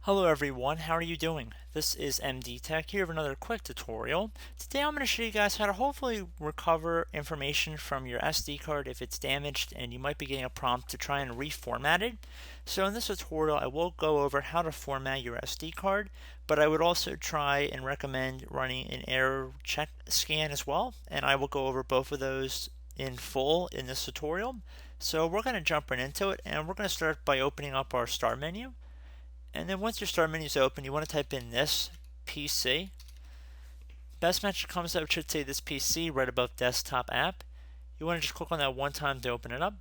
Hello everyone, how are you doing? This is MD Tech here with another quick tutorial. Today I'm going to show you guys how to hopefully recover information from your SD card if it's damaged and you might be getting a prompt to try and reformat it. So in this tutorial I will go over how to format your SD card, but I would also try and recommend running an error check scan as well, and I will go over both of those in full in this tutorial. So we're going to jump right into it, and we're going to start by opening up our start menu. And then once your start menu is open, you want to type in this PC. Best match that comes up should say this PC right above desktop app. You want to just click on that one time to open it up.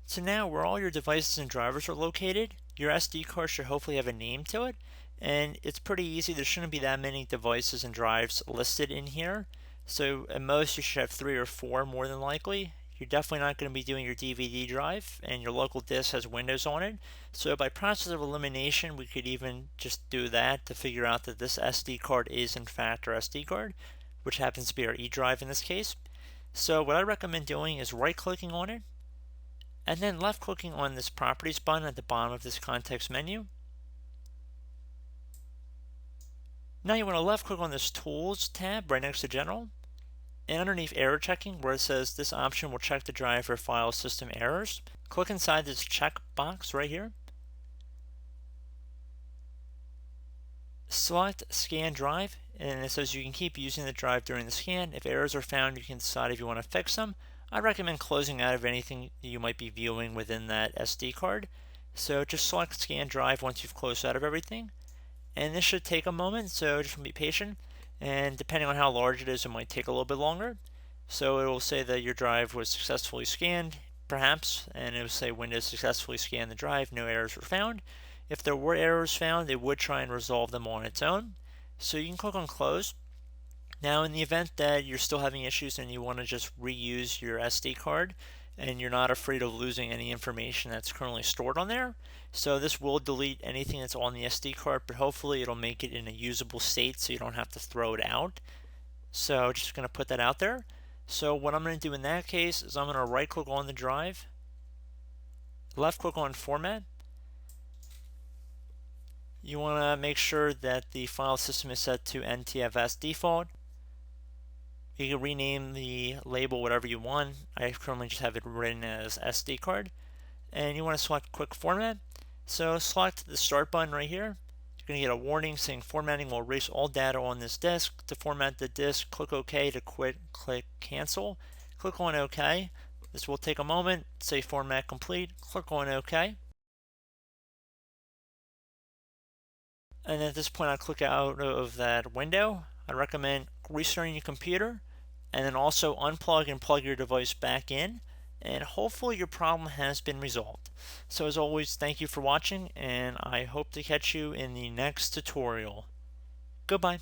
So now where all your devices and drivers are located, your SD card should hopefully have a name to it. And it's pretty easy. There shouldn't be that many devices and drives listed in here. So at most you should have 3 or 4 more than likely. You're definitely not going to be doing your DVD drive, and your local disk has Windows on it. So by process of elimination, we could even just do that to figure out that this SD card is in fact our SD card, which happens to be our E drive in this case. So what I recommend doing is right clicking on it, and then left clicking on this properties button at the bottom of this context menu. Now you want to left click on this tools tab right next to general, and underneath error checking, where it says this option will check the drive for file system errors, click inside this check box right here. Select scan drive, and it says you can keep using the drive during the scan. If errors are found, you can decide if you want to fix them. I recommend closing out of anything you might be viewing within that SD card. So just select scan drive once you've closed out of everything. And this should take a moment, so just be patient. And depending on how large it is, it might take a little bit longer. So it will say that your drive was successfully scanned, perhaps, and it will say Windows successfully scanned the drive, no errors were found. If there were errors found, it would try and resolve them on its own. So you can click on close. Now in the event that you're still having issues and you want to just reuse your SD card and you're not afraid of losing any information that's currently stored on there, so this will delete anything that's on the SD card, but hopefully it'll make it in a usable state so you don't have to throw it out. So just going to put that out there. So what I'm going to do in that case is I'm going to right click on the drive, left click on format. You want to make sure that the file system is set to NTFS default. You can rename the label whatever you want. I currently just have it written as SD card. And you want to select quick format. So select the start button right here. You're going to get a warning saying formatting will erase all data on this disk. To format the disk, click OK. To quit, click cancel. Click on OK. This will take a moment. Say format complete. Click on OK. And at this point, I'll click out of that window. I recommend restarting your computer and then also unplug and plug your device back in, and hopefully your problem has been resolved. So as always, thank you for watching, and I hope to catch you in the next tutorial. Goodbye.